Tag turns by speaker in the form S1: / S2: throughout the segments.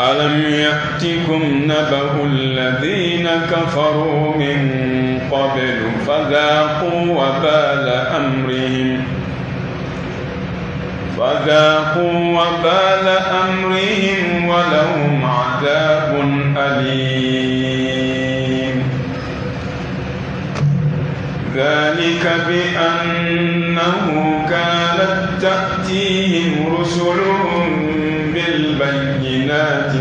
S1: ألم يأتكم نبأ الذين كفروا من قبل فذاقوا وبال أمرهم ولهم عذاب أليم. ذلك بأنه كانت تأتيهم رسلهم بالبينات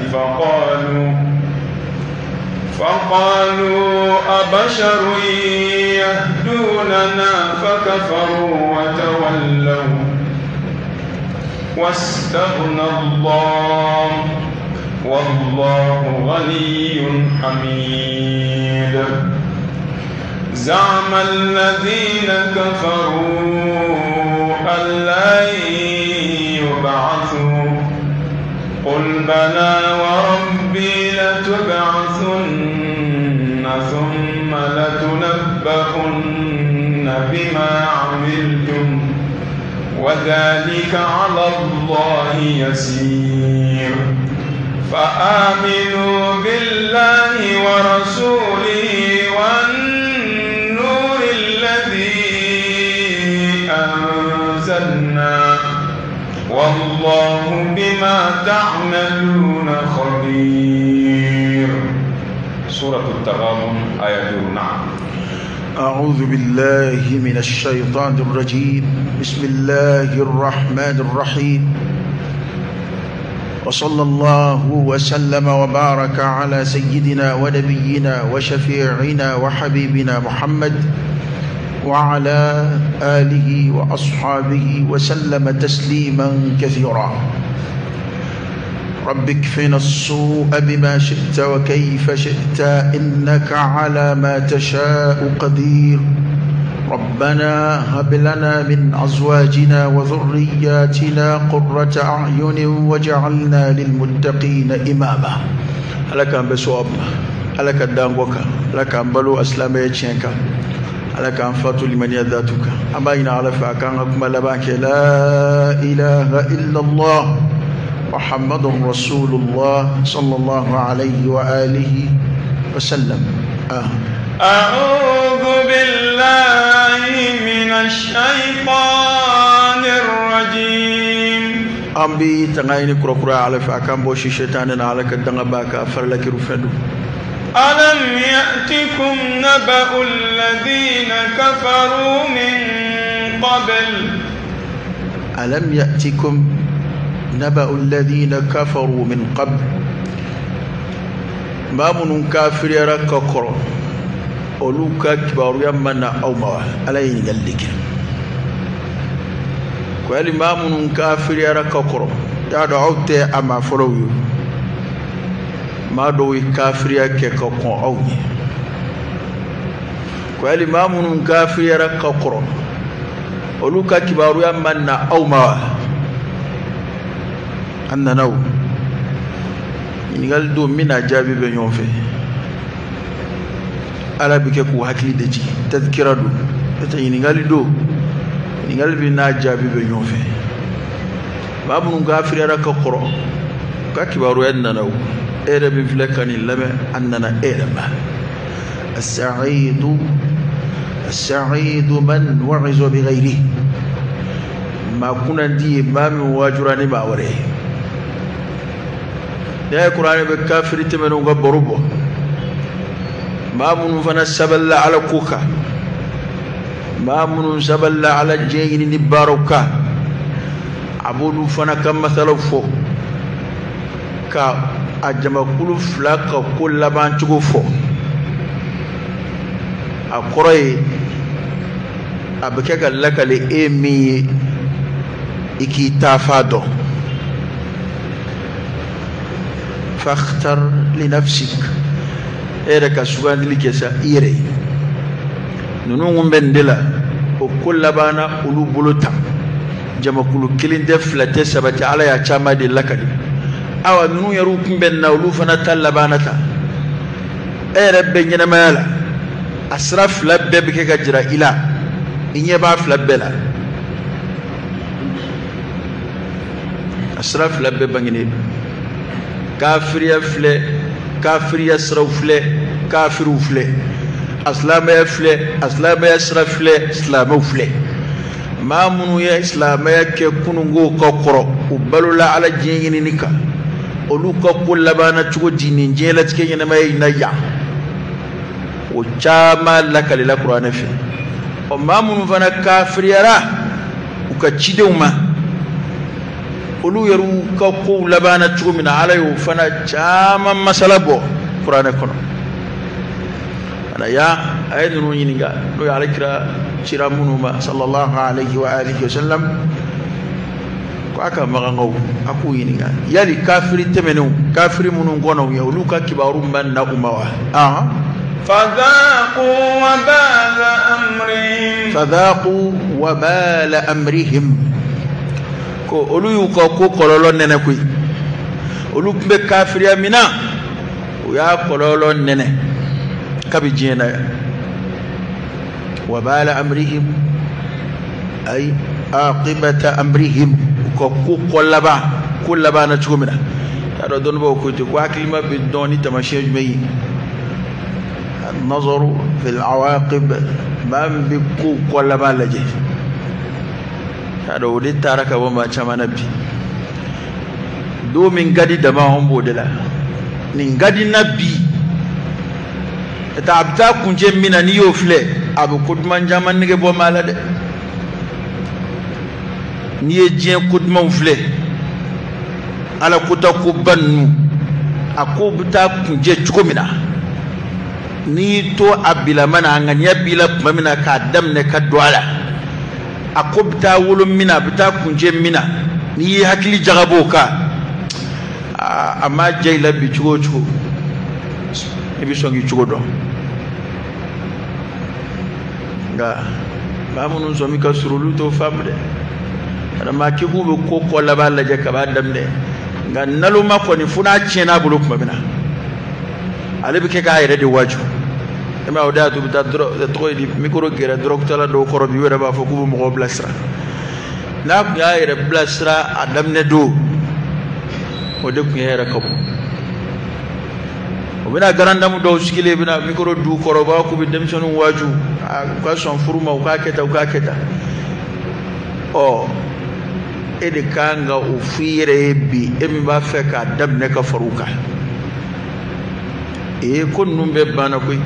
S1: فقالوا أبشر يهدوننا فكفروا وتولوا واستغنى الله والله غني حميد. زعم الذين كفروا أن لن يبعثوا قل بلى وربي لتبعثن ثم لتنبؤن بما عملتم وذلك على الله يسير. فآمنوا بالله ورسوله والنور الذي أنزلنا والله بما تعملون خبير. سورة التغابن آية 9.
S2: أعوذ بالله من الشيطان الرجيم. بسم الله الرحمن الرحيم. وصلى الله وسلم وبارك على سيدنا ونبينا وشفيعنا وحبيبنا محمد وعلى آله وأصحابه وسلم تسليما كثيرا. رب اكفنا السوء بما شئت وكيف شئت إنك على ما تشاء قدير. ربنا هب لنا من أزواجنا وذرياتنا قرة أعين واجعلنا للمتقين إماما. لك أن بسواب لك الدانوك لك أن بلو أسلام يتشينك لك أن فاتوا لمن يذاتك أبين على فأكانكم لبانك لا إله إلا الله محمد رسول الله صلى الله عليه وآله وسلم.
S1: أعوذ بالله من الشيطان الرجيم.
S2: أمبي تغايني كركرا على فأكام بوشي شيطان على كدنغباك أفرلك رفدو.
S1: ألم يأتكم نبأ الذين كفروا من قبل
S2: ألم يأتكم نبأ الذين كفروا من قبل. بامن كافر يرك كرو أولوكا كبار يمنا أو ما على ينجلك كوالي بامن كافر يرك كرو يا دعوت أما فرويو ما دوي كافر يرك كون أوني كوالي بامن كافر يرك كرو أولوكا كبار يمنا أو ما أن نو ينقل دو من أجابي بنيون في على بكيكو هكلي دجي تذكر دو ينقل دو ينقل بنا أجابي بنيون في باب نغافر يراك قرأ كاكبارو أن نو إيرب فلكني لما أننا إيرب. السعيد من وعظ بغيره ما كنا دي ما من واجراني ما وريه يا قرآن بكافر تمنو غبربو ما من فنسبل على كوكا ما من سبل على جين نباروكا عبودو فنا كم مثلا فو كا أجمع كل فلاك كل لبان تجوفو أقرأي أبكيك لك لإيمي إكي تافادو فاختر لنفسك إيرك سوغان لكيسا إيري نونغم بندلا وكل لبانا قلو بلوتا جمع كلو كلين دفلة سبت على يا چاما دي لكدي أو نونو يروكم بنا ولوفنا تال لبانتا إيرب بنجنا مالا أسرف لببك كجرا إلا إني باف لبلا أسرف لبب بنجني kafiriya filɛ kafiriya siraw filɛ kafiriw filɛ asilamɛya filɛ asilamɛya sira filɛ silamɛw filɛ maa minnu ye silamɛya kɛ kunungo ka kɔrɔ u balola ala diɲɛ ɲinini kan olu ka ko labanna cogo di nin diɲɛlatigɛ ɲɛnamaya in na yan o caman lakalila kuranɛ fɛ o maa minnu fana kafiriyara u ka cidenw ma olu yɛrɛ ka kow labanna cogo min na ala y'o fana caman masala bɔ kuranɛ kɔnɔ ana ya a ye ninnu ɲininka n'o ye alakira cira minnu ma sallallahu alaihi wa alihi wa sallam ko a ka magankaw a k'u ɲininka yali kafiri tɛmɛnenw kafiri minnu kɔnɔw ye olu ka kibaru man na u ma wa
S1: فذاقوا وبال أمرهم
S2: فذاقوا وبال أمرهم ko olu y'u ka ko kɔlɔlɔ nɛnɛ koyi olu tun bɛ kafiriya min na u y'a kɔlɔlɔ nɛnɛ kabi diɲɛ na yan wabala amrihim ay aqibata amrihim u ka ko laban na cogo min na y'a dɔn dɔnnibaw ko ten ko hakilima bɛ dɔn ni taamasiyɛn jumɛn ye النظر في العواقب ما بيكو كل ما لجي هذا ودي تارك وما كما نبي دو من غادي دماهم بودلا من غادي نبي تعبتا كونجي مينا نيو فلي ابو كودمان جامان نيغي بو مالا دي ني جين كودمان فلي على كوتا كوبانو اكو بتا كونجي تشومينا ni to abila mana nganya bila mamina ka damne ka duala akobta wolo mina bita kunje mina ni hakili jagabo ka amma jeyla bi chugo e bi songi chugo do nga mamunun so mi ka surulu to famde ada ma ki ku ko la balla je ka ba damne nga naluma ko ni funa chena bulu kuma mina alibi ke ka ayre de waju ema odatu bita dro di micro gera docteur do koro bi wera ba fa ku mo blasra na ku ayre blasra adam ne do o de ku yera kabo o bina garanda mu do skile bina micro du koro ba ku bi dem sonu waju ka son furuma ka keta o ede kanga o fiire bi emi ba fe ka adam ne ka faruka kon numbe bana koy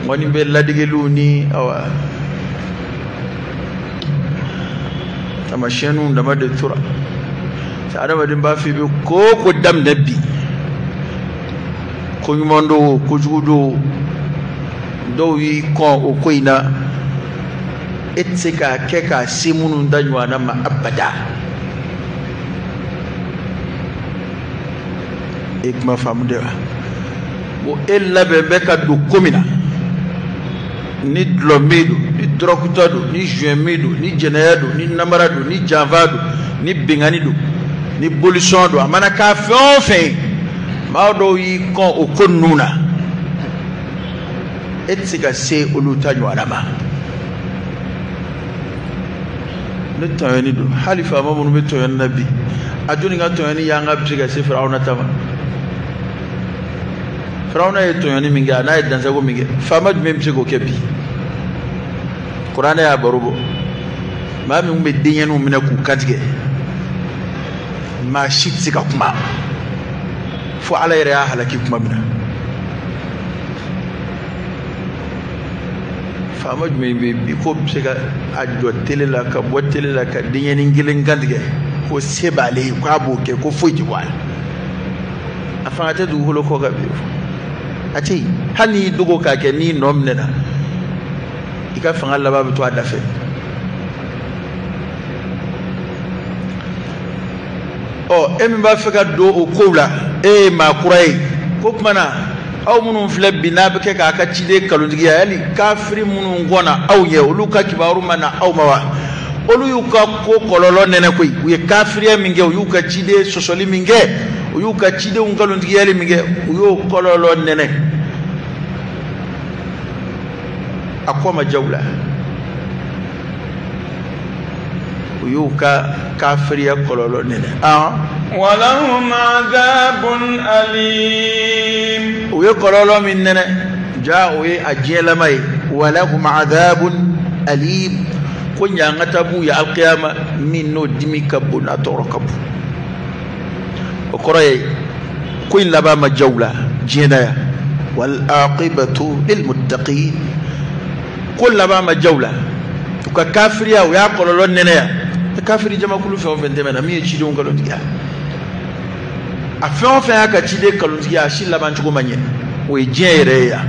S2: woni be ladigelu ni awa tama shenu ndama de tura sa adama din ba fi be ko dam nabi ko yumondo ko judo do wi ko o koina etseka keka simunu ndanywa na ma abada ikma famde o ella be ka du komina ni dlomedo ni drokutado ni juemedo ni jeneado ni namarado ni janvado ni binganido ni bolusondo amana ka fe mawdo yi kon o konnuna etsika se olutanyo adama ne tayani do halifa mamunu be toyan nabi aduni nga toyani yanga biga se firauna tama Firauna ye tonyani mingi ana ye dansago mingi fama jumɛn bɛ se k'o kɛ bi kuranɛ y'a baro bɔ maa min bɛ denkɛninw minɛ k'u kantigɛ maa si tɛ se ka kuma fo ala yɛrɛ y'a halaki kuma min na faama jumɛn bɛ bi ko bɛ se ka a jɔ tele la ka bɔ tele la ka denkɛnin kelen kantigɛ ko se b'ale ye k'a b'o kɛ ko foyi tɛ bɔ a la a fanga tɛ dugukolo kɔ ka bi ati hani dogo ka ke ni nomnena ika fanga laba bi to adafe o emi ba fe ka do o kola ma kurai ko mana aw munun fle bina be ke ka ka cide kalundigiya yali kafiri munun gona aw ye olu ka kibaru mana aw mawa olu yu ka ko kololo nene koy u ye kafiriya minge u yu ka cide sosoli minge u yu ka cide un kalundigiya yali minge u yu kololo nene akoma jawla uyuka kafiriya kololo nene
S1: ولهم عذاب أليم
S2: ويقولوا من نene جاءوا أجيل ماي ولهم عذاب أليم كن ينغتبوا يا القيامة من ندمي كبو ناتور كبو وقرأي كن لبا مجولة جينايا والعاقبة للمتقين كن لبا مجولة وكافريا ويقولوا نene kafiri jama kulu fe on fe ndemena mi echide on kalontiya afon fe aka chide kalontiya shi laban chugo manye we jere ya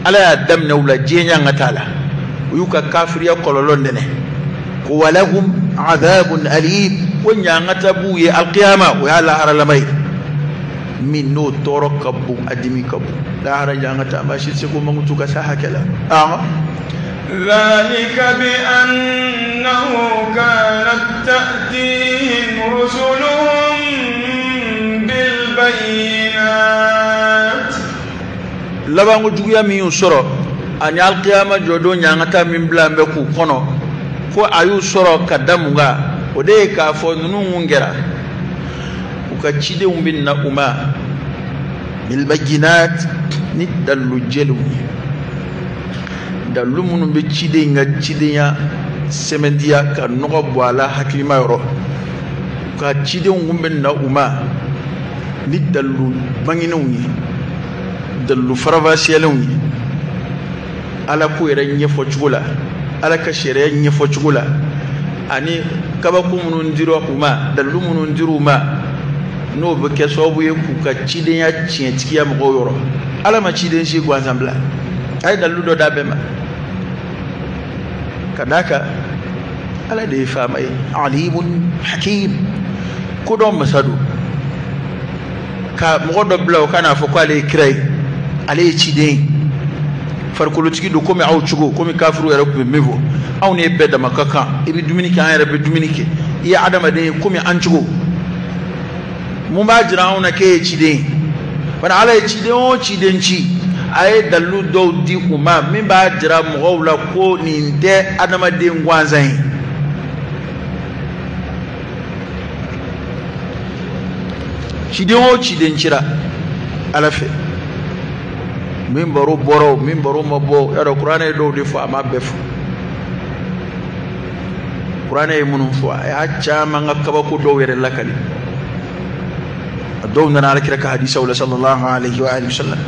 S2: ala ya dam na ula jenya ngatala uyuka kafiri ya kololon ndene ko walahum adhabun alim wanya ngatabu ya alqiyama wa ala haralamai min no torokabu adimi kabu la haraja ngata bashi se ko mangutuka sa hakala
S1: ذلك بأنه كانت تأتيهم رسلهم بالبينات
S2: labango juguya mi usoro ani alqiyama jodo nyangata min blambe ku kono ko ayu soro kadamunga ode ka fo nunu ngera ukachide umbinna uma bil bayinat ni dalu jelu dalu munun be chide nga chide ya semendia ka nogo bwala hakilima yoro ka chide umbinna uma ni dalu banginu ni dalu faravasiyalu ni ala ko yere nyefo chugula ala ka shere nyefo chugula ani kaba ku munun diro uma dalu munun diro ma no be ke sobu ye ku ka chide ya chientikia mo yoro ala ma chide shi kwa zambla ay dalu do da bema kadaka ala de fama alimun hakim ko don masadu ka mo do blaw kana fo ko ale kirai ale chide farkolotigi do komi aw chugo komi kafiru yara ko mevo aw ne bedda makaka ibi duminike an yara be duminike iya adama de komi an chugo mun ba jira ona ke chide bana ala chide o chidenchi ay dalu do di kuma min ba jira mo wala ko ni de adama de ngwanzan chide o chidenchira ala fe min baro boro min baro mabo yaro qur'ana do defo ama befo qur'ana e munum fo ya chama ngakaba ko do were lakali do ngana alkira ka hadisa wala sallallahu alaihi wa alihi wasallam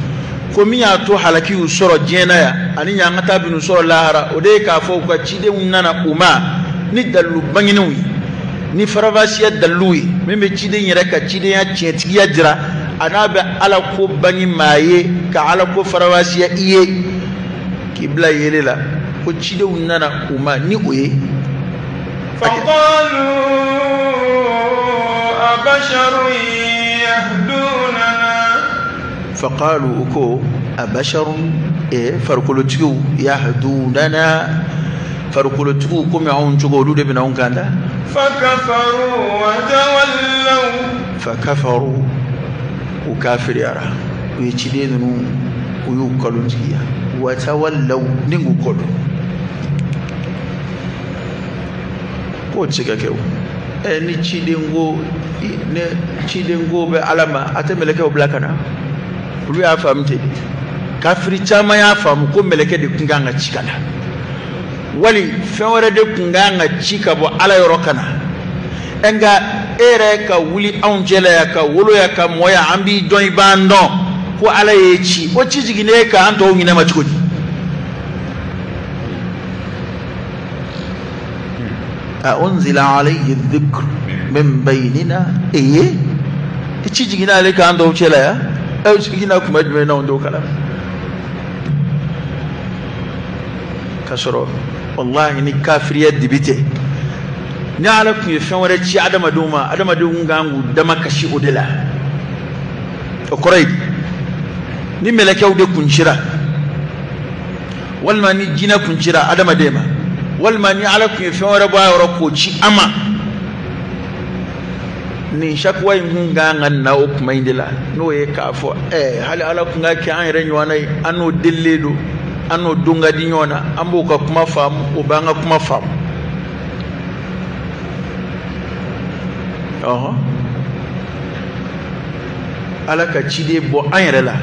S2: ko mi ya to halaki usoro jena ya ani nya ngata binu soro lahara o de ka fo ko chide unana uma ni dalu banginu ni faravasiya dalui min be chide nyere ka chide ya chetiya jira anabe ala ko bangi maye ka ala ko farawasiya iye kibla yelela ko chide unana uma ni oye
S1: faqalu abasharu yahdunana
S2: faqalu ko abasharu farkolotigu yahdunana farkolotigu ko mi on chugo lude bina on kanda
S1: fakafaru wa tawallaw
S2: fakafaru ukafiri ara uyechide nunu uyukalunziya watawallaw ningu kodo ko tsika kew ni chidengo ne chidengo be alama atemeleke oblakana ulu ya famte kafiri chama ya famu ko meleke de kunganga chikana wali fewere de kunganga chika bo ala yorokana enga ere ka wuli anjela ya ka wolo ya ka moya ambi don bando ko ala yechi o chijigine ka anto ngine machukudi unzila alayhi adh-dhikr min baynina chijigine ale ka anto chela ya o chijigina kuma dme na ndo kala kasoro wallahi ni kafiriyat dibite ni ala ku yefan wara ci adama duma ngangu dama kashi odela o koray ni melakaw de kunchira walma ni jina kunchira adama dema walma ni ala ku yefan wara ba wara ko ci ama ni shakwa nganga na o kuma indela no ye ka fo hali ala ku ngaki an renyo wanai ano delledo ano dunga dinyona ambo ka kuma famu o banga kuma famu ala ka cide bo an yɛrɛ la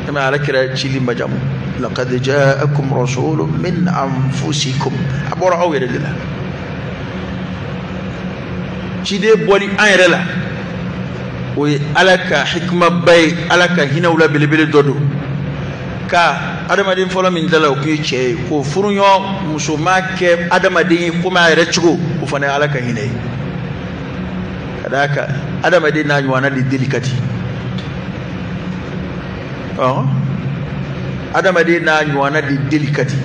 S2: kama ala kira cili majamu laqad ja'akum rasulun min anfusikum abora aw yɛrɛ de la cide bɔli an yɛrɛ la o ye ala ka hikma bay ala ka hinaw la belebele dɔ don ka adamaden fɔlɔ min dala o kun ye cɛ ye ko furuɲɔ muso ma kɛ adamaden ye komi a yɛrɛ cogo o fana ye ala ka hinɛ ye ka d'a kan adamaden n'a ɲɔgɔnna de deli ka di adamaden n'a ɲɔgɔnna de deli ka di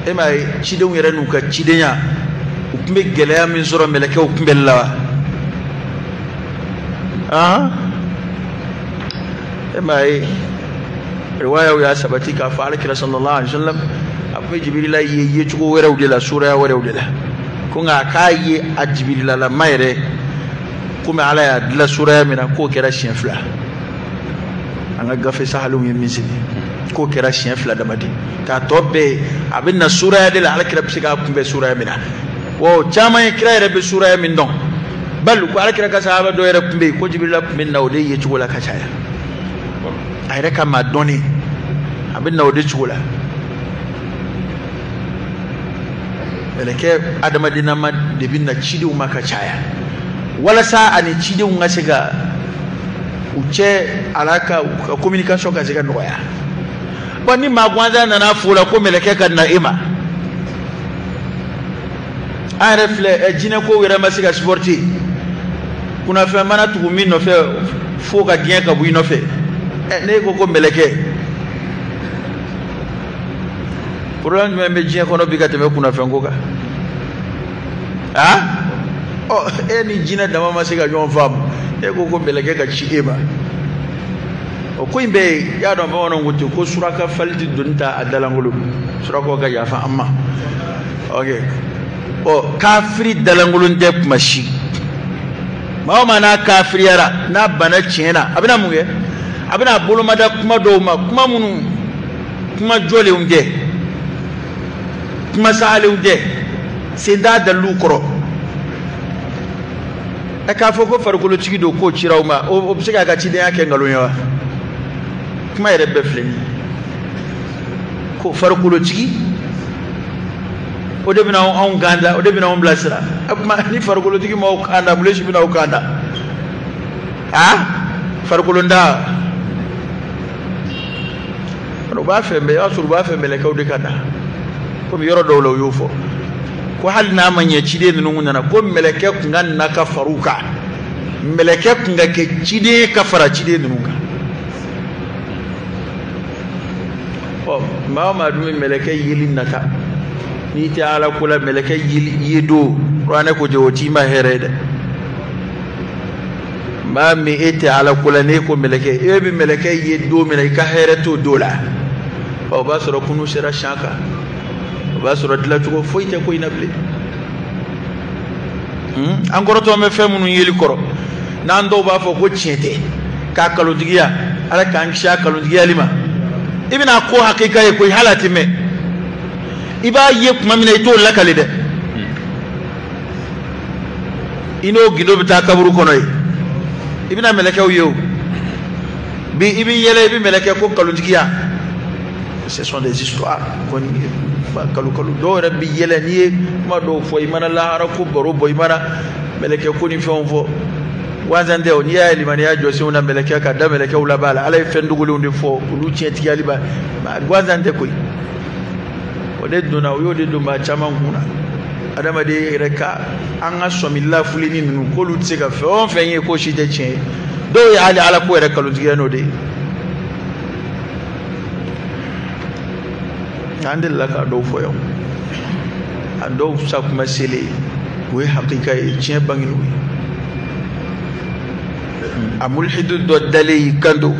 S2: e m'a ye cidenw yɛrɛ n'u ka cidenya u tun bɛ gɛlɛya min sɔrɔ mɛlɛkɛw kunbɛli la wa e m'a ye riwayaw y'a sabati k'a fɔ alakira sallallahu alaihi wasallam a tun bɛ jibirila ye cogo wɛrɛw de la suraya wɛrɛw de la ko nka k'a ye a jibirilama yɛrɛ komi ala y'a dilan suraya min na k'o kɛra siɲɛ 2 an ka gafe sahalenw ye min sigi k'o kɛra siɲɛ 2 damaden k'a tɔ bɛɛ a bɛ na suraya de la alakira bɛ se k'a kunbɛn suraya min na wa caman ye kira yɛrɛ bɛ suraya min dɔn bali ko alakira ka sahaba dɔ yɛrɛ tun bɛ yen ko jibirila tun bɛ na o de ye cogo la ka caya a yɛrɛ ka maa dɔnni a bɛ na o de cogo la mɛlɛkɛ adamadennama de bɛ na cidenw ma ka caya walasa ani cidenw ka se ka u cɛ ala ka communication ka se ka nɔgɔya bon ni maa gansan nana fo la ko mɛlɛkɛ ka na e ma an yɛrɛ filɛ jinɛ ko yɛrɛ ma se ka supporter kunnafɛn mana tugu min nɔfɛ fo ka diɲɛ ka bɔ i nɔfɛ ne ko ko mɛlɛkɛ problème jumɛn bɛ diɲɛ kɔnɔ bi ka tɛmɛ kunnafɛn ko kan e ni jinɛ dama ma se ka ɲɔgɔn faamu e ko ko mɛlɛkɛ ka ci e ma o ko in bɛɛ ye y'a dɔn bamananw ko ten ko suraka fali tɛ doni ta a dalangolo surakaw ka yafa an ma ok kafiri dalankolon tɛ kuma si maa o maa n'a kafiriyara n'a bana tiɲɛna a bɛna mun kɛ a bɛna bolomada kuma dɔw ma kuma minnu kuma jɔlenw tɛ kuma sahalenw tɛ sen t'a dalilu kɔrɔ k'a fɔ ko farikolotigi don k'o cira o ma o bɛ se k'a ka cidenya kɛ nkalon ye wa kuma yɛrɛ bɛɛ filɛ nin ye ko farikolotigi o de bɛna anw kanda o de bɛna anw bilasira ni farikolotigi m'aw kanda mun de si bɛna aw kanda farikolonda o b'a fɛ i b'a sɔrɔ u b'a fɛ mɛlɛkɛw de ka da komi yɔrɔ dɔw la u y'o fɔ ko hali n'a ma ɲɛ ciden ninnu nana ko mɛlɛkɛ tun ka na ka far'u kan mɛlɛkɛ tun ka kɛ ciden ka fara ciden ninnu kan maa o maa dun bɛ mɛlɛkɛ yeli nata n'i tɛ ala ko la mɛlɛkɛ ye don kuranɛ ko o t'i ma hɛrɛ ye dɛ maa min e tɛ ala ko la n'e ko mɛlɛkɛ e bɛ mɛlɛkɛ ye don min na i ka hɛrɛ t'o don la o b'a sɔrɔ kunu sera siɲɛ kan o b'a sɔrɔ dilancogo foyi tɛ ko in na bilen an kɔrɔtɔ bɛ fɛn minnu yeli kɔrɔ n'an dɔw b'a fɔ ko tiɲɛ tɛ k'a kalontigiya ala k'an kisi a kalontigiyali ma i bɛna ko hakika ye koyi hali a tɛ mɛn i b'a ye tuma min na i t'o lakale dɛ i n'o gindo bɛ taa kaburu kɔnɔ ye i bɛna mɛlɛkɛw ye o bi i bɛ yɛlɛ i bɛ mɛlɛkɛ ko kalontigiya ce sont des histoires kɔni kalo dɔw yɛrɛ bɛ yɛlɛ n'i ye kuma dɔw fɔ i mana lahara ko baro bɔ i mana mɛlɛkɛ ko ni fɛnw fɔ gansan tɛ o n'i y'a ye limaniya jɔsenw na mɛlɛkɛ ka da mɛlɛkɛw la b'a la ala ye fɛn dogolenw de fɔ olu tiɲɛtigiyali ba gansan tɛ koyi o de donna o y'o de don maa caman kun na adamaden yɛrɛ ka an ka sɔmi lafulini ninnu k'olu tɛ se ka fɛn o fɛn ye ko si tɛ tiɲɛ ye dɔw ye hali ala ko yɛrɛ kalontigiya n'o de ye an delila k'a dɔw fɔ yan a dɔw sakuma selen o ye hakika ye tiɲɛ bangen'u ye a mulhidu dɔ dalen y'i kanto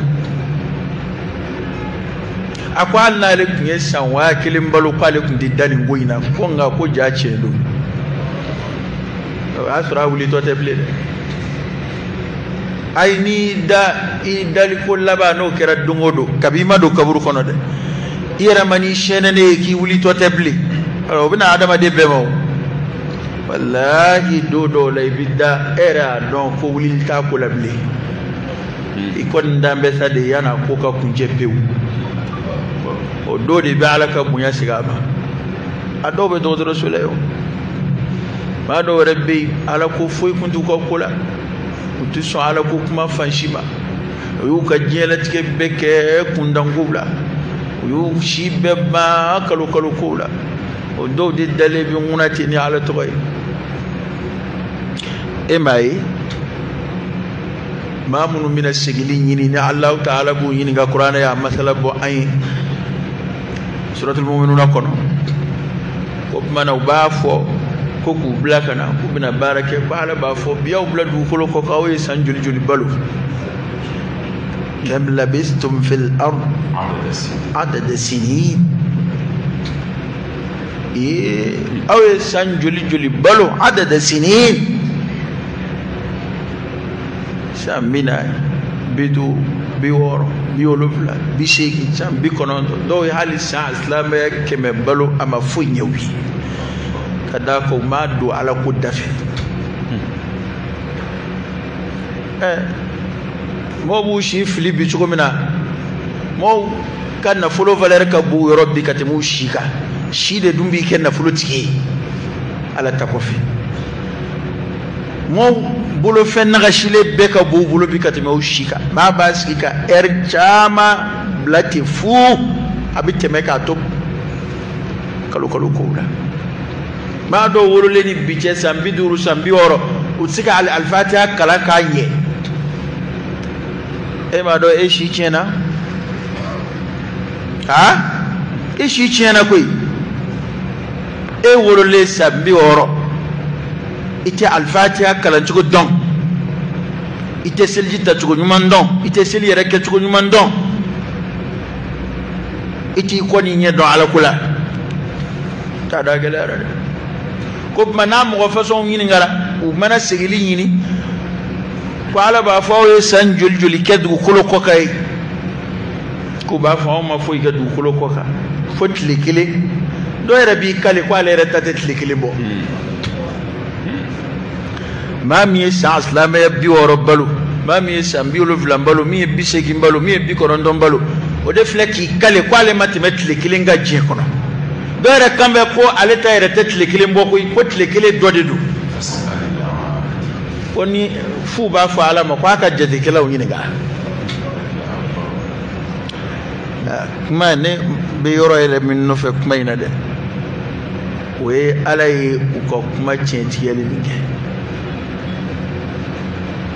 S2: a ko hali n'ale tun ye san 1000 balo k'ale tun tɛ da nin ko in na ko nka ko ja tiɲɛ don o y'a sɔrɔ a wulitɔ tɛ bilen dɛ ayi n'i dali ko laban n'o kɛra don o don kabi i ma don kaburu kɔnɔ dɛ i yɛrɛ ma n'i sɛnɛnen ye k'i wulitɔ tɛ bilen o bɛna adamaden bɛɛ ma o wallahi do lay bidda era don fo wulin ta ko lable ikon dambe sade yana ko ka kunje pew o do de be alaka bunya sigaba ado be do rasulayo ma do rabbi alako foi kuntu ko kula kuntu so alako kuma fanshima yu ka jela tike beke kundangula yu shibe ba kalu kula o do de dale bi ngunati ni ala toy e mai mamunu min as-sigili nyini ni Allah ta'ala bu nyini ga Qur'ana ya masala bo ay suratul mu'minun kono ko mana ba fo ko ku blakana ko bina barake bala ba fo biyaw bladu ko ko kawe sanjul jul balu kam labistum fil ard adad sinin aw sanjul jul balu adad sinin samina bidu biworo biolofla bishegi cham bikonondo do hali sa islam keme balu ama funyewi kada ko madu ala ko dafi mo bu shi filibi chuko mina mo kan na fulo valer ka bu robbi katimu shika shi de dumbi ken na fulo tiki ala takofi mo bulo fen na shile be ka bu bulo bi katimu shika ma basika chama blati fu abite meka top kalu ko ma do wolo leni biche sambi duru sambi oro utsika al-fatiha kala kanye ma do shi chena shi chena koi wolo le sambi oro ite al-fatiha kala chugo don ite selji ta chugo nyuman don ite seli yere ke chugo nyuman don ite ko ni nye don ala kula ta da galara ko mana mo façon yini ngara o mana sigili yini ko ala ba fawo san juljuli kedu kulo ko kay ko ba fawo ma fo kedu kulo ko ka fotli kile do rabi kale ko ale reta tlikile bo ma mi sa islam ya bi woro balu ma mi sa bi lo vlambalo mi bi segi mbalo mi bi korondo mbalo o de fleki kale ko ale matimetli kile nga je kono bere kambe ko ale tayre tetle kile mboko ko tle kile dodedu oni fu ba fa ala ma ko aka jede kila woni ga kuma ne be yoro ele min no fe kuma ina de we alay ko kuma centi yele ninge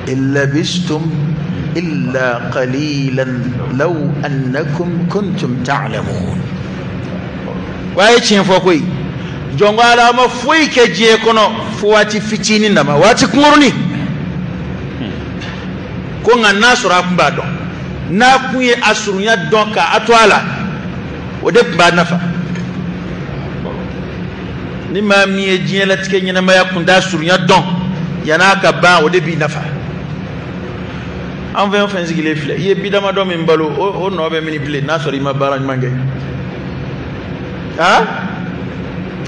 S2: illa bistum illa qalilan law annakum kuntum ta'lamun waye cin fo koy jongo ala ma foy ke je kono fo wati fitini nama wati ngurni ko ngana sura kumba do na kuye asurunya donka atwala o de kumba nafa ni ma mi je la tike nyina ma yakunda asurunya don yana ka ba o de bi nafa an veut faire zigile fle ye bidama do min balo o no be mini ple na sori ma baraj mangay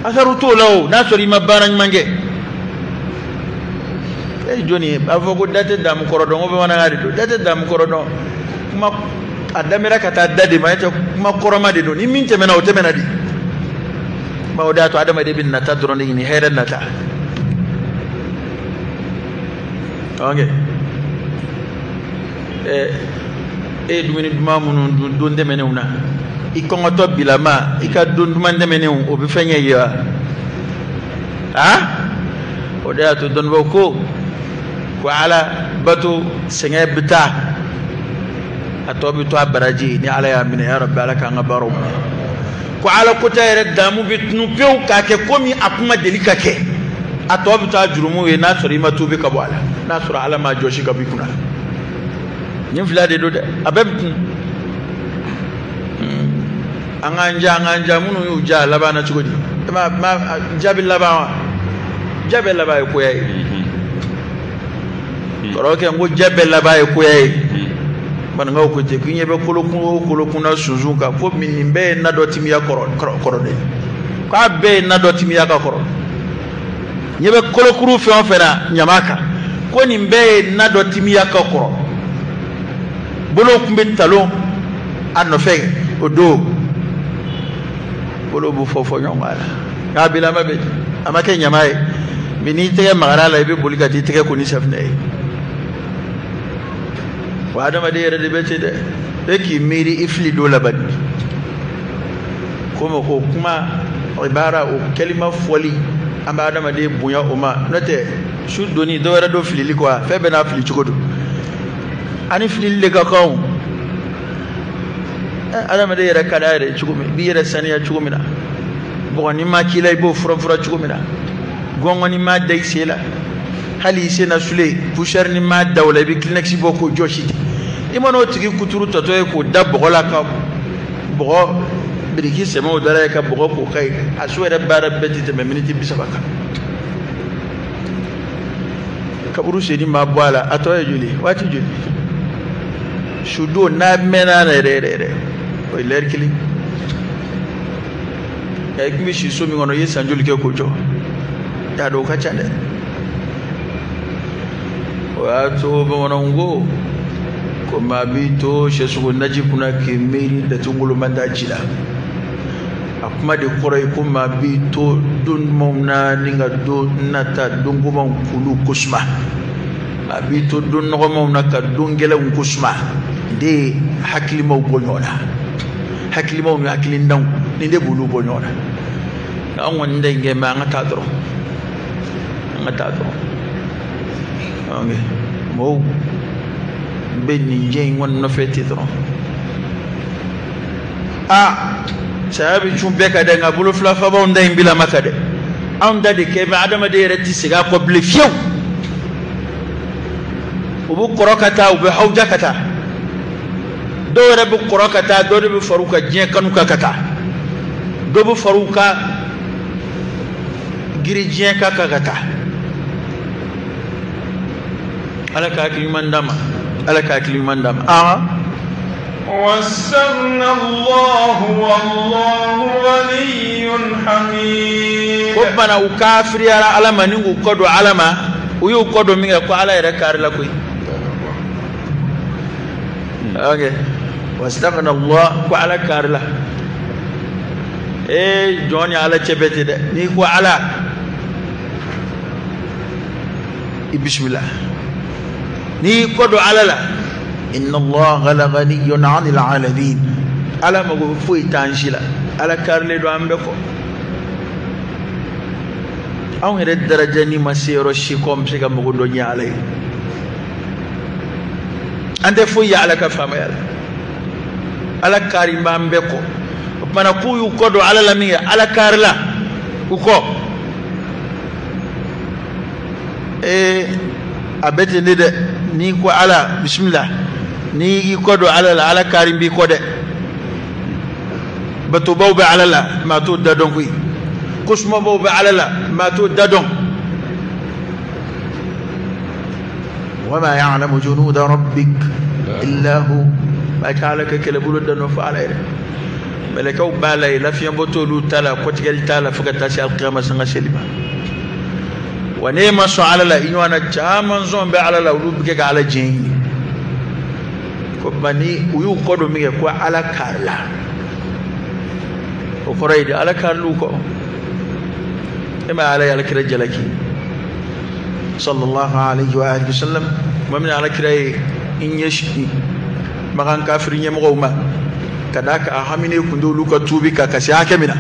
S2: asaru to law na sori ma baraj mangay joni afogo date dam korodo ngobe wana ngadi do date dam korodo kuma adamira kata dade ma to kuma koroma de do ni min temena o temena di ma o dato adama de bin nata drone ni heren nata okay dumini duma munu don demene una ikongo to bilama ika don duma demene o be fenye ya o da to don boko ko ala batu senge bita atobi to abaraji ni ala ya min ya rabbi alaka ngabaro ko ala ko tayre damu bitnu pew ka ke komi akuma delika ke atobi to ajurumu we na sori ma tubi ka bwala na sura ala ma joshi ka bikuna nyim flade do de abeb anganja munu yu ja labana chugodi ma jabil laba ko yayi koroke ngo jabel laba ko yayi man ngaw ko te kunye be kolo kuna suzuka ko min be na do timiya koro de ka be na do timiya ka koro nyebe kolokuru fe on fera nyamaka ko ni mbe na do timiya ka koro bolo kumbe talon anno fe odo bolo bu fofo nyongala ya bila mabe amake nyamae bini tege magara la ibe boli gati tege ko ni safne wa adama de yere de bete de eki miri ifli do labad kuma ko kuma ibara o kalima foli amba adama de bunya oma note shu doni do wara do fili quoi febe na fili chukodo ani fili le ka kaw adama de yere kada yere chukumi bi yere saniya chukumina bo ni ma kila ibo fura chukumina gongo ni ma dai sela hali sena sule pusher ni ma dawla bi klinex boko joshiti imono tigi kuturu toto e ko dabbo la ka bo biriki sema o dara ka bo ko kai aswere bara betite me miniti bisabaka kaburu sedi ma bwala atoye juli wati juli shudo na mena re o ler kili kay kimi shi so mi ngono yesan juli ke ko jo ya do ka chande wato bo wonongo ko mabito shesugo naji kuna kemeri da tungulu manda jila akuma de koray ko mabito dun momna ninga do nata dunguma kulu kusma mabito dun no momna ka dungela kusma de hakli maw bonyona hakli maw hakli ndaw ni de bulu bonyona an wonde ngema ngata dro ange mo benni jeng won no feti dro sahabi chumbe ka de ngabulu fla fa ba ndey bila makade an dadi ke be adama de reti siga ko ble fiew ubu korokata ubu hawjakata do rebu korokata do rebu faruka jeng kanu kakata do bu faruka giri jeng kakata alaka kilimandama
S1: واستغنى الله والله غني حميد
S2: ربنا وكافر يا علم نيغو كودو علما ويو كودو ميغا كو على ركار لا كوي اوكي واستغنى الله كو على كارلا جوني على تشبتي ده ني كو على بسم الله ني كودو على لا إن الله لغني عن العالمين على ما فوي تانشيلا على كارلي دو أمبكو أو هذا الدرجة ني مسيرو شيكم سيكا مغدو ني عليه أنت فوي على كفام يالا على كاري ما أمبكو mana kuyu kodo ala la minga ala karla uko abete de ni ko ala bismillah ni kodo ala la ala karim bi kode bato bawbe ala la ma to dadon kuy kusma bawbe ala la ma to dadon wama ya'lamu junuda rabbik illa hu ma ta'alaka kalabul dano fa alayhi malakaw balay la fiyan botolu tala kotigal tala fukata shi alqiyama sanga selima wane ma so ala la inwana jaman zombe ala la ulubi ke ala jeni ko bani uyu kodo mi ko ala karla o korayde ala karlu ko ema ala ya kira jalaki sallallahu alaihi wa alihi wasallam mamin ala kira in yashi magan kafirin yemo ma kadaka ahamine kundo luka tubi ka kasi hakemina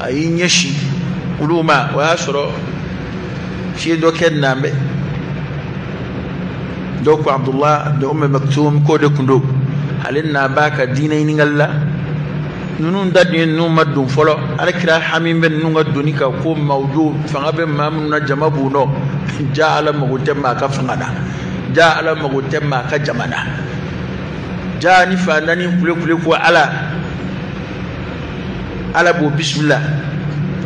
S2: ayin yashi uluma wa yasro shi doken nambe doko abdullah da maktum ko de kundo halinna baka dinay ni ngalla nunun dadni nu madum folo ala kira hamim ben nu ngaduni ka ko mawdu fanga be mamun na jamabu no ja'ala magutemma ka fangada ja'ala magutemma ka jamana jani fandani kule ko ala bo bismillah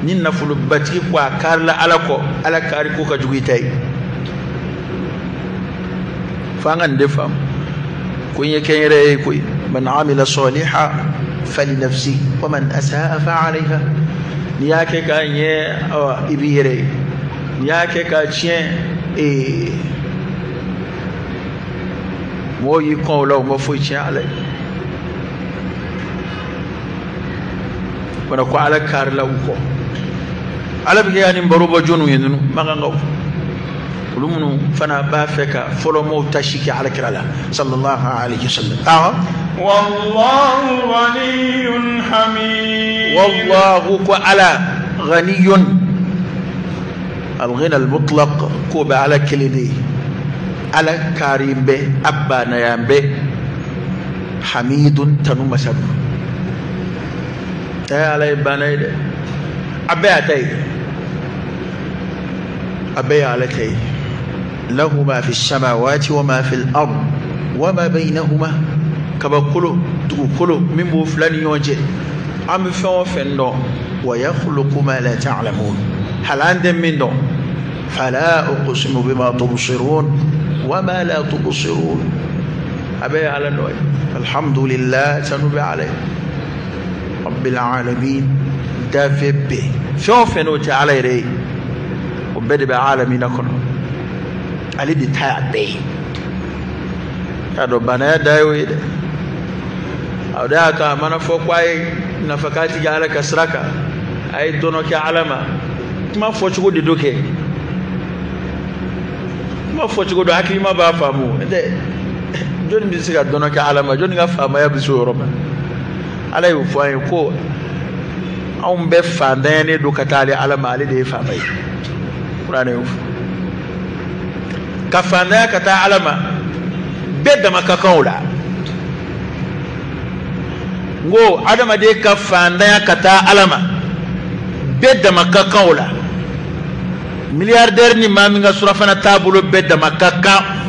S2: nin nafulu bati ko karla ala ko ala kari ko ka jugitay fangan defam ko yake re ko man amila salihan fali nafsi wa man asaa fa alayha ni yake ka nye ibire ni yake ka chien mo yi kon lo mo fu chien ale wana ko ala kar la ko ala bi yani mbaruba jonu yenu maga ngaw lumunu fana ba feka folo mo tashiki ala kirala sallallahu alayhi wasallam
S1: wallahu ghaniyyun hamid
S2: wallahu ko ala ghaniyun الغنى المطلق كوب على كليدي على كريم به أبانا يامبه حميد تنو مسد على بنايد أبي أتي أبي على تي له ما في السماوات وما في الأرض وما بينهما كما كلو من بوفلان يوجد عم فنو ويخلق ما لا تعلمون هل عندهم من دون فلا أقسم بما تبصرون وما لا تبصرون أبي على النوي الحمد لله سنبي عليه رب العالمين دافع به شوف نوتي علي ري وبدأ بعالمين كنا علي دي تاع بي هذا بنا داوي أو ده كمان فوق واي نفكاتي على كسرك أي دونك علامة ما فوتشو دي دوكي ما فوتشو دو حكي ما بافامو جون بي سيغا دونك علامة جون غا فاما يا بسو روما على يفاين كو أم بفاندين دو كتالي علامة علي دي فامي قرآن يوف كفاندين كتا علامة بيد ما كاكولا ngo adama de kafandaya kata alama bedda makka kawla milliardaire ni maminga surafana tabulo bedda makka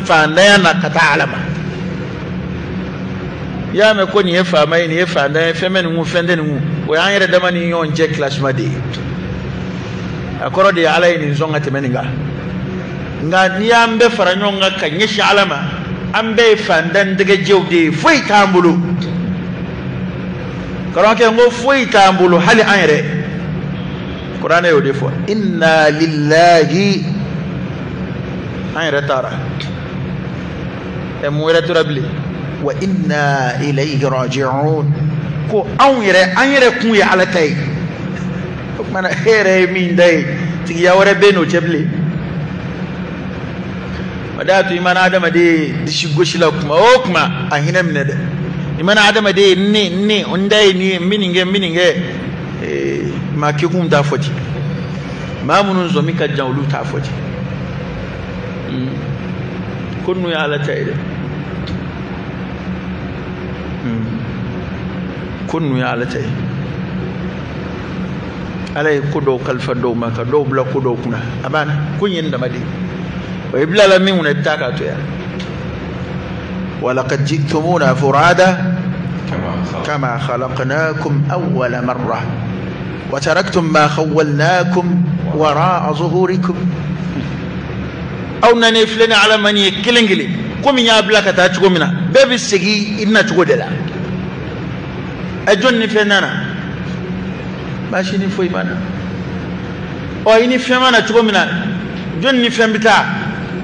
S2: fandaya na kata alama ya me ko ni fama ni fandaya femen ngu fende ngu o yanyere dama ni yon je class madi akoro de alay ni zonga temeninga nga ni ambe faranyonga kanyeshi alama ambe fandan daga jewde foi tambulu karanke ngo foi tambulu hali ayre qur'ana yo defo inna lillahi ayre tara e muwere turabli wa inna ilayhi raji'un ko ayre kun ya ala tay mana here min dai tigi ya wore beno chebli wadatu imana adama de dishigoshila kuma ahina minede imana adama de ne ondai ni mininge ma kikum ta foti ma munun zo mika jawlu ta foti kunnu ya ala tayde kunnu ya ala tay alay kudo kalfa do maka do bla kudo kuna abana kunyin da madi wa ibla la min unataka to ya ولقد جئتمونا فرادا كما خلقناكم أول مرة وتركتم ما خولناكم وراء ظهوركم أو ننفلنا على من يكلنجلي كم يابلك تاتشكو منا باب السجي إنا تقودلا أجون نفلنا ماشي نفوي مانا أو إني فهمنا تقو منا جون نفهم بتاع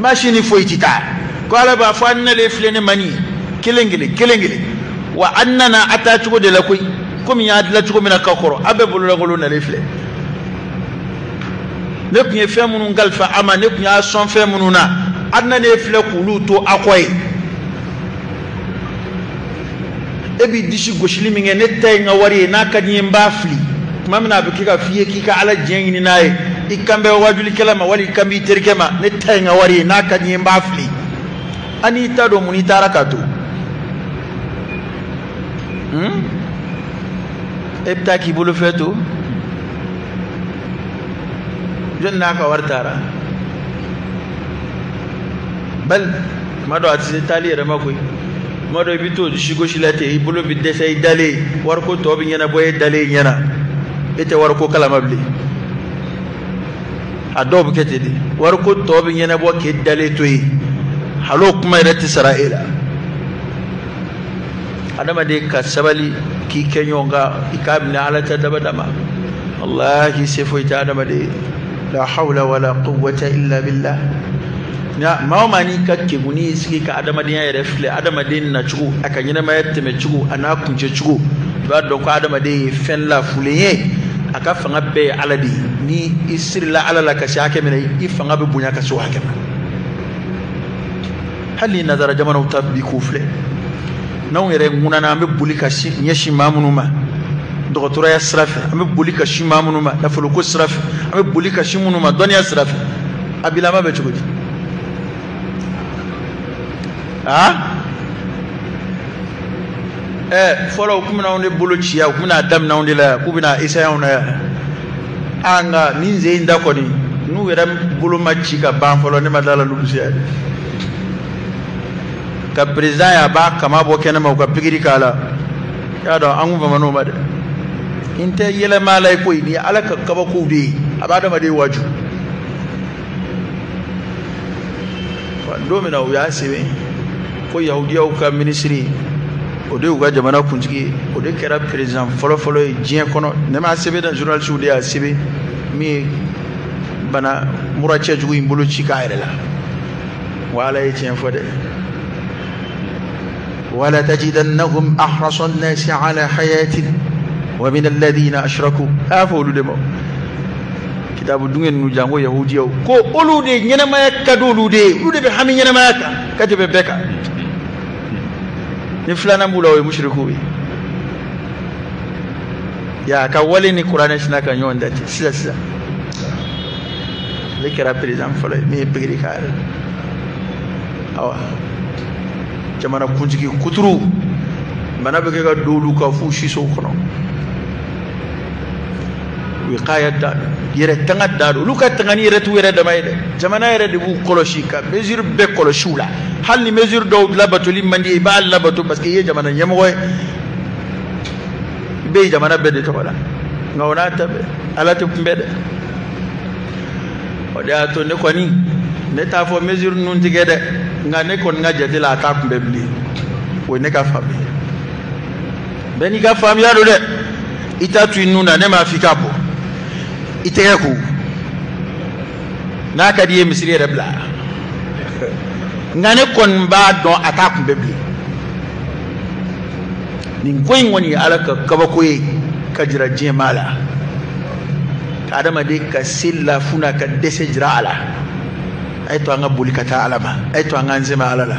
S2: ماشي نفوي تتاع قال بافان لفلن مني كلنجلي واننا اتاتشو de lakoy comme ya de la tchoko mina kakoro abe bulu la golo na lefle ne kunye femunu ngalfa ama ne kunya son femunu na adna ne fle kulu to akoy ebi dishi goshili minge ne tay nga wari na kadni mbafli mamna be kika fiye kika ala jengini naye ikambe wajuli kelama wali kambi terkema ne tay nga wari na kadni mbafli ani tado muni tarakatu ebta ki bulu fetu jonna ka wartara bal mado ati tali rama koy mado bito shigo shilate bulu bidde say dale war ko to bi nyana boye dale nyana ete war ko kala mabli adob ketedi war ko to bi nyana bo ke dale toyi halo kuma irati isra'ila adama de ka sabali ki kenyonga ikabni ala ta daba dama wallahi sai foi ta adama de la hawla wala quwwata illa billah ya mawmani kakke guni siki ka adama din ya refle adama din na chugo akanyina mayette me chugo ana kunje chugo ba do ko adama de fen la fuliye aka fanga be aladi ni isrila alala ka shake mena ifanga be bunya ka so hakema hali nazara jamana utabbi kufle naw yere nguna na be bulika shi nyeshi mamunuma dogotora ya srafi ambe bulika shi mamunuma da fuluko srafi ambe bulika shi munuma donya srafi abilama be chugudi folo kumina onde bolo ciya kumina dam na onde la kubina isa ona anga ninze inda ko ni nu wera bolo machi ka ban folo ne madala lu ciya ka president ya ba kama bo kenan ma ka pigiri kala ya do an ba mano made inte yele malai ko ni alaka kaba ko de abada ma de waju fa domina ya sebe ko yahudiya ka ministry o de uga jamana kunjigi o de kera president folo jien kono ne ma sebe da journal saudi a sebe mi bana murache jugu imbulu chika irela wala yitien fode wala tajidannahum ahrasu an-nas ala hayatin wa min alladhina ashraku afulu demo kitabu dungen nu jango yahudiya ko olude nyena ma kadolude ulude be hami nyena ma kati be beka ni fulana mbula we mushriku bi ya ka wale ni qur'ana shina kan yonda ti sisa le kera president folo mi pigri kare awa jamana kunjigi kuturu mana be ga dolu ka fu shi so kono wiqayat da yere tanga da lu ka tanga ni retu yere da mayde jamana yere de bu koloshi ka mesure be koloshula hal ni mesure do labatu limandi ba labatu parce que ye jamana yemoy be jamana be de to wala ngawna ta ala te mbede o da to ne ko ni ne ta fo mesure nun tigede nga ne kon nga jati la ta kumbe bli o ne ka fami beni ka fami ya do de ita tu nuna ne ma fika bo ite ku na ka die misiri da bla ngane kon ba don attack bebli nin koyin woni alaka kaba koyi ka jira jemala ka adama de ka silla funa ka dese jira ala ay to anga bulikata alama ay to anga nzema alala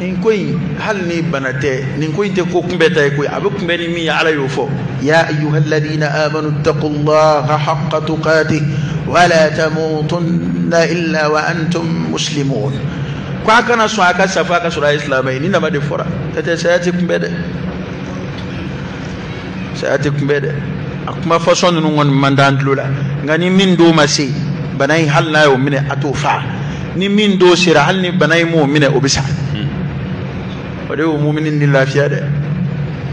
S2: nin koyi hal ni banate nin koyi te ko kumbeta koyi abe kumbeni mi ya ala yofo ya ayyuhalladhina amanu taqullaha haqqa tuqatih wala tamutunna illa wa antum muslimun kwa kana so aka safa ka sura islamai ni na made fora tete sayati kumbede akuma façon nu ngon mandant lula ngani min do masi banai hal na yo mine atofa ni min do sira hal ni banai mo mine obisa wade o mu'minin ni lafiya de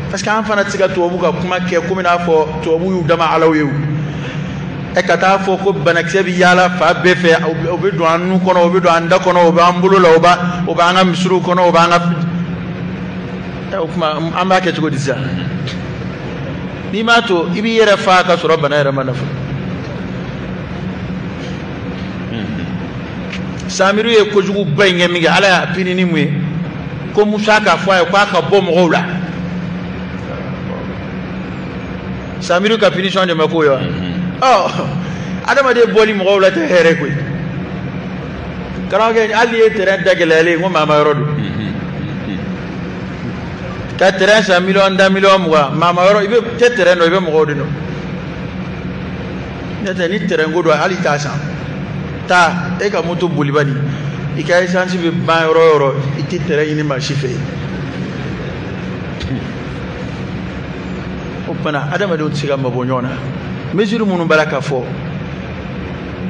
S2: parce que an fana tiga to buka kuma ke kuma na fo to bu yu dama alawiyu e kata fo ko banakse bi yala fa be fe o be do anu kono o be do anda kono o be ambulo la o ba nga misru kono o ba nga e kuma amba ke to disa ni ma to ibi yere fa ka so rabbana yara manafu samiru e ko jugu bayngé mi ga ala pinini mu ko musa ka fo ko ka bom rola samiru ka finition de mako yo oh adama de boli mo wala te here ko karange ali terrain dagelale ngo mama rodo ka terrain 100 millions da millions mo mama ro ibe te terrain no ibe mo godino nete ni terrain godo ali tasa ta e ka moto boli bani ikay sansi be ba ro iti terrain ni ma chife opana adama de tsiga mabonyona mesure munu baraka fo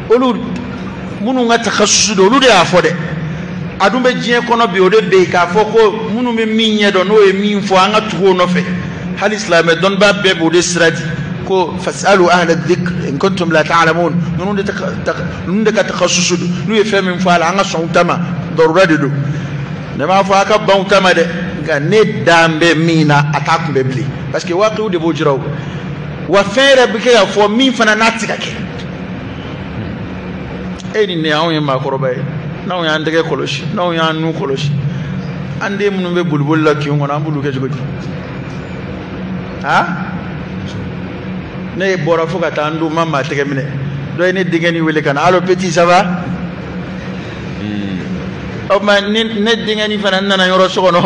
S2: olu munu ngata khassu do lu de afo de adumbe jien kono bi o de be ka fo ko munu me minye do no e min fo anga tugo no fe hal islam don ba be bo de sradi ko fasalu ahla dhikr in kuntum la ta'lamun nunu de ka takhassus lu e fe min fala anga son tama dorurade do ne ma fo aka ban tama de ga ne dambe mina attaque bebli parce que waqtu de bo jiraw wa fere bi ke fo min fana natika ke ni ne awon ye makoroba ye naw ya ndege koloshi naw ya nu koloshi ande munu be bulbul la ki ngona bulu ke jogo ha ne bora fuka tandu mama tege mine do ne digani wele kan allo petit ça va o ma ne digani fana nana yoro sokono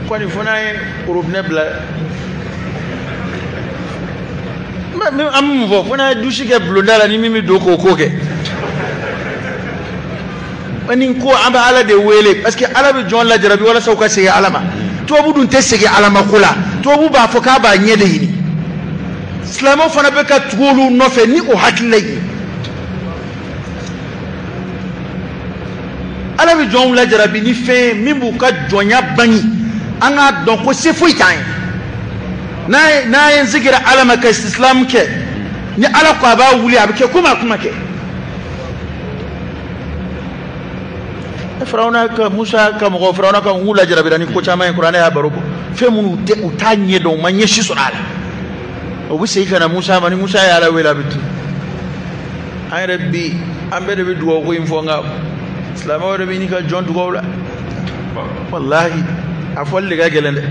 S2: ko ni fona e urubne bla ma am vo fona dushi ke blondala ni mimi do ko ke ani ko amba ala de wele parce que ala be jon la jarabi wala sauka sege alama to budun te sege alama kula to bu ba foka ba nyede hini islamo fana be ka tugulu no fe ni o hakilay ala be jon la jarabi ni fe mimbu ka jonya bani anga don ko se foi tan na yin zigira alama ka islam ke ni ala ko ba wuli abike kuma ke Farauna ka Musa ka mo Farauna ka ngula jarabi ni ko chama en Qur'an ya baruko fe munu te utanye do manye shi sunala o bu sai kana Musa mani Musa ya la wela bitu ay rabbi ambe de duwo ko info nga islam wa rabbi ni ka jon du gowla wallahi afol ga gelende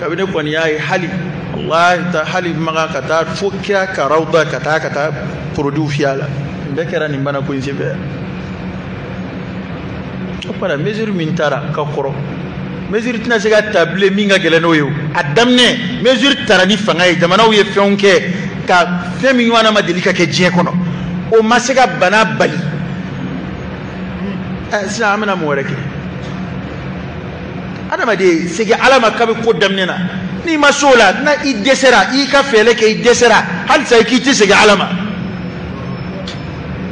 S2: ka bi ne kon yayi hali wallahi ta hali maga ka ta fukya ka rawda ka ta produit fiala mbekera ni bana ko insibe para mesure min tara ka koro mesure tina se ga table minga geleno yo adamne mesure tara ni fanga e jamana wo ye fenke ka femi wana madelika ke je kono o masega bana bali sa amana mo warake adama de sege alama kabe ko damnena ni masola na idesera I ka fele ke idesera hal sai ki ti sege alama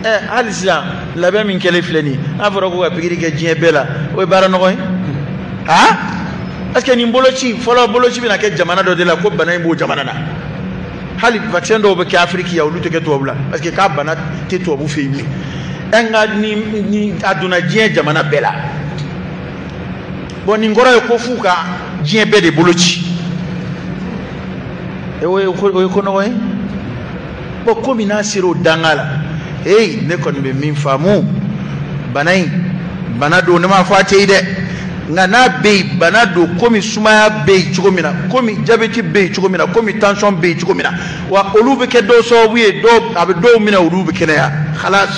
S2: halisa labe min kele fleni aforo ko pigiri ke jien bela o bara no koy ha est-ce que ni mbolochi folo bolochi bina ke jamana do de la ko bana imbo jamana na hali vaccin do be ke afrique ya ulu te ke tobla parce que ka bana te tobu feimi enga ni aduna jien jamana bela bon ni ngoro ko fuka jien be de bolochi e o ko no koy bo ko mina siro dangala hey ne kon be min famu banai banado ne ma fate ide ngana be banado komi sumaya be chugomina komi jabeti be chugomina komi tension be chugomina wa olube ke do so wiye do abe do mina olube ke ya khalas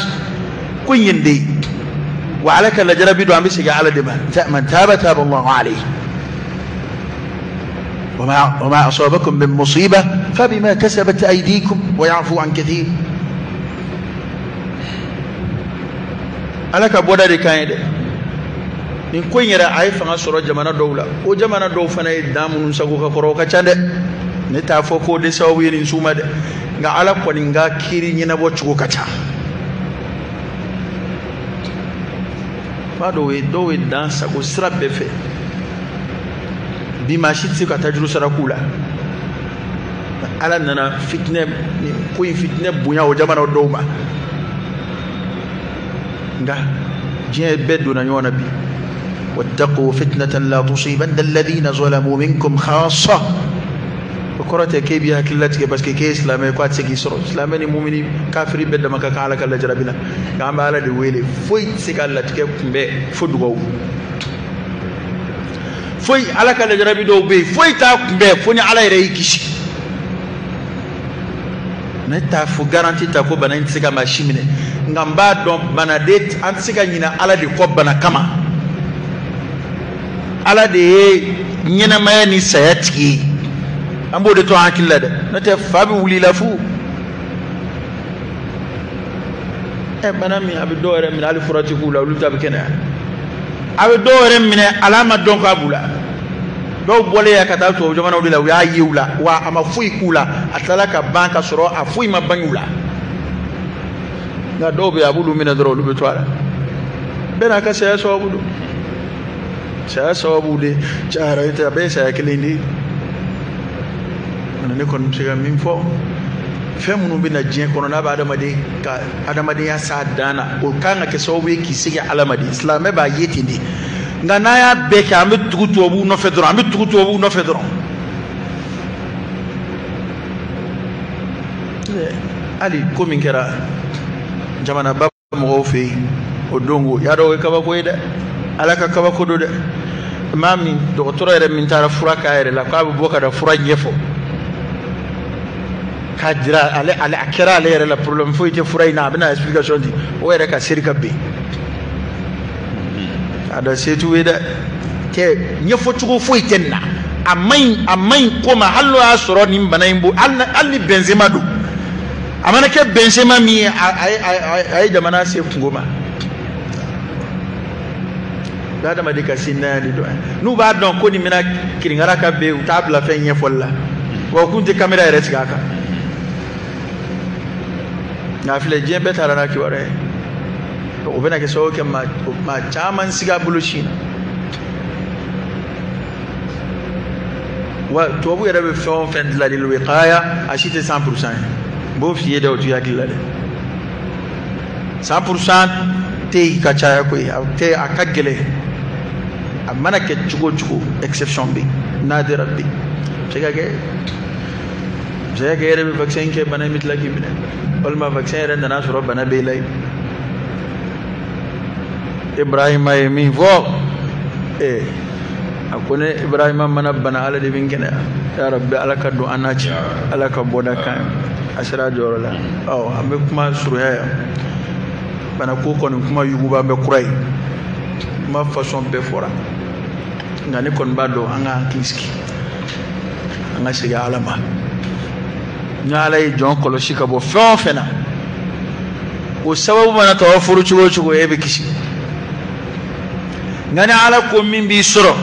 S2: ko yende wa alaka la jarabi do ambi siga ala de man taba Allah alayhi وما أصابكم من مصيبة فبما كسبت أيديكم ويعفو عن كثير alaka boda de kan de ni ko nyera ay fanga soro jamana dowla o jamana dow fana e damunun sago ka koro ka cande ne ta fo ko de sawi ni suma de nga ala ko ni nga kiri nyina bo chugo ka cha fa do we dan sago srabe fe bi mashitsi ka tajru sarakula ala nana fitne ni ko fitne bunya o jamana dowma nga jien beddu na ñona bi wattaqu fitnatan la tusibanna alladhina zalamu minkum khassa وكرة كيبي هكلتك بس كي إسلامي قات سكي سرو إسلامي مؤمني كافري بدل ما كان على كلا جربنا كان على دويلي فوي سكالتك كمبة فدوه فوي على كلا جربي دو بي فوي تا كمبة فوني على رأيكيش نتا فو garanti ta ko bana ntsika mashimine ngamba don bana det antsika nyina ala de ko bana kama ala de nyina mayani sayati ambo de to hakilla de nata fabi wuli lafu bana mi abi doore min ali furati kula wulu tabi kena abi doore min alama don ko abula do bole ya kata to jamana wula ya yiwla wa ama fui kula atalaka banka soro afui mabanyula na do be abulu min adro lu betwala bena ka saya so abudu chara ita be saya kilindi ne kon siga min fo femunu bina jien kono na ba adamade ya sadana o kanga ke so we ki siga alamadi islam ba yetindi ngana ya be ka am tugutu obu no fedron ali ko min kɛra jamana ba mɔgɔw fɛ yen o dongo y'a dɔn o ye kabako ye dɛ ala ka kabako don dɛ maa min dɔgɔtɔrɔ yɛrɛ min taara fura k'a yɛrɛ la k'a bɛ bɔ ka da fura ɲɛfɔ k'a dira ale a kɛra ale yɛrɛ la problème foyi tɛ fura in na a bɛna explication di o yɛrɛ ka seri ka ben a da se t'u ye dɛ tɛ ɲɛfɔcogo foyi tɛ nin na a maɲi ko ma hali n'o y'a sɔrɔ nin bana in bo hali ni Benzema don a mana kɛ Benzema min ye a ye jamana se kungo ma adamaden ka sinaya de don n'u b'a dɔn ko nin bɛna kirinkara ka ben u t'a bila fɛn ɲɛfɔli la wa u kun tɛ caméra yɛrɛ sigi a kan nka filɛ diɲɛ bɛɛ taara n'a kibaruya ye o bɛna kɛ sababu kɛ maa caman sigi a bolo si na wa tubabu yɛrɛ bɛ fɛn o fɛn dilanni la wiqaya a si tɛ 100% ye n b'o f'i ye dɛ o t'i hakili la dɛ 100% tɛ yen ka caya koyi a ka gɛlɛn a mana kɛ cogo o cogo exception bɛ yen nadira bɛ yen se ka kɛ yɛrɛ bɛ vaccin kɛ bana in bɛ tila k'i minɛ walima vaccin yɛrɛ nana sɔrɔ bana b'e la yen Ibrahima ye min fɔ a ko ne Ibrahima mana bana ala de bɛ n kɛnɛya ya rabbi ala ka don an n'a cɛ ala ka bɔda kan a sera a jɔyɔrɔ la an bɛ kuma surunya yan bana ko kɔni kuma yuguba bɛ kura ye kuma façon bɛɛ fɔra nka ne kɔni b'a dɔn an ka hakili sigi an ka segin ala ma ni ala ye jɔn kɔlɔsi ka bɔ fɛn o fɛn na o sababu mana k'aw furu cogo o cogo e bɛ kisi nka ni ala ko min b'i sɔrɔ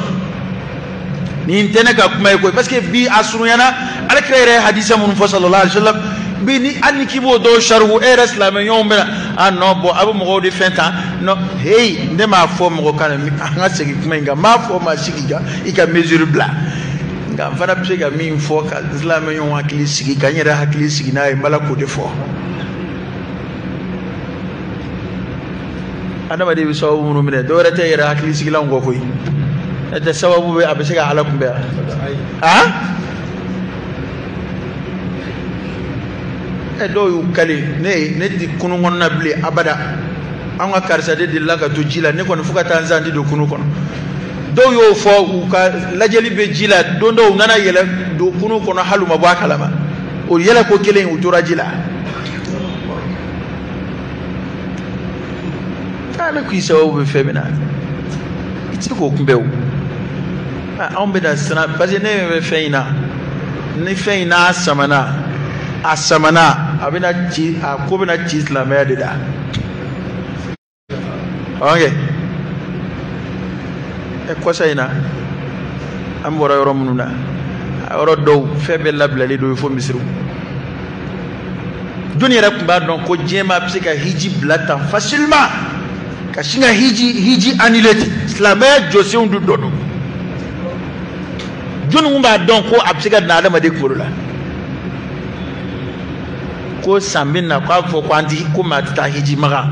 S2: nin tɛ ne ka kuma ye koyi parce que bi a surunyana alakira yɛrɛ ye hadisa minnu fɔ sallallahu alaihi wa sallam bi ni hali ni k'i b'o dɔw sarigu e yɛrɛ silamɛɲɔgɔnw bɛ na non bon a bɛ mɔgɔw de fɛn ta non hey ne m'a fɔ mɔgɔ kan an ka segin kuma in kan n m'a fɔ maa si i ka mesure bila nka n fana bɛ se ka min fɔ ka silamɛɲɔgɔnw hakili sigi ka n yɛrɛ hakili sigi n'a ye n bala k'o de fɔ adamaden bɛ sababu minnu minɛ dɔw yɛrɛ tɛ yɛrɛ hakili sigilanw kɔ koyi e tɛ sababu bɛ a bɛ se ka ala kunbɛn dɔw y'u kale ne di kunu kɔnɔna bilen abada an ka karisa de delila ka to ji la ne kɔni fo ka taa n zan ti don kunu kɔnɔ dɔw y'o fɔ u ka lajɛli bɛ ji la don dɔw u nana yɛlɛ don kunu kɔnɔ hali u ma bɔ a kalama o yɛlɛ ko kelen u tora ji la ne ko i sababu bɛ fɛn min na i tɛ se k'o kunbɛn o anw bɛ na siran parce que ne bɛ fɛn in na ni fɛn in n'a samana a bɛna ci a ko bɛna ci silamɛya de la ok kɔsa in na an bɔra yɔrɔ minnu na a yɔrɔ dɔw fɛn bɛɛ labilali dɔw ye fo misiriw jɔnni yɛrɛ tun b'a dɔn ko diɲɛ maa bɛ se ka hiji bila tan facilement ka sin ka hiji annulé ten silamɛya jɔsenw dun dɔ don jɔnni kun b'a dɔn ko a bɛ se ka na adamaden kunkolo la ko san bɛ na k'a fɔ ko an ti ko maa tɛ taa hiji maga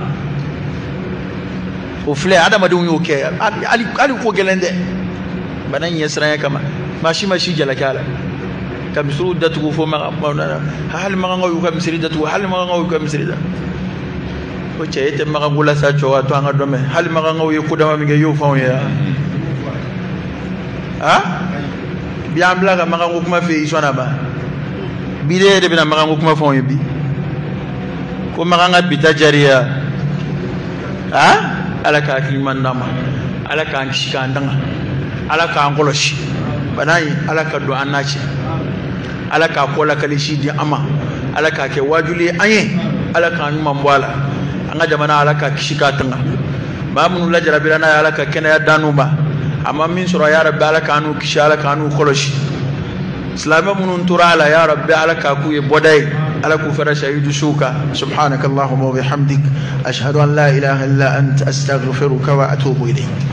S2: o filɛ adamadenw y'o kɛ hali ko gɛlɛn dɛ bana in ɲɛsiranya kama maa si ma si jalaki a la ka misiriw datugu fo hali magankaw y'u ka misiri datugu hali magankaw y'u ka misiri da o cɛ e tɛ maganko la sa cɛw a to an ka dɔn mɛ hali magankaw ye ko dama min kɛ y'o fɛnw ye bi an bila ka maganko kuma fɛ i sɔnna ba bi de e de bɛna maganko kuma fɛnw ye bi ko magan ka bita jariya ala ka hakili ɲuman d'an ma ala k'an kisi k'an tanga ala k'an kɔlɔsi bana in ala ka don an n'a cɛ ala k'a kɔ lakalisi di an ma ala k'a kɛ wajuli ye an ye ala k'an ɲuman bɔ a la an ka jamana ala ka kisi k'a tanga maa minnu lajarabira n'a ye ala ka kɛnɛya d'an ma a ma min sɔrɔ ya rabbi ala k'an n'u kisi ala k'an n'u kɔlɔsi silamɛ minnu tora a la ya rabbi ala k'a k'u ye bɔda ye ala k'u fɛrɛ shahidu suw kan subhanaka allahumma wa bihamdik ashhadu an la ilaha illa anta astaghfiruka wa atubu ilayk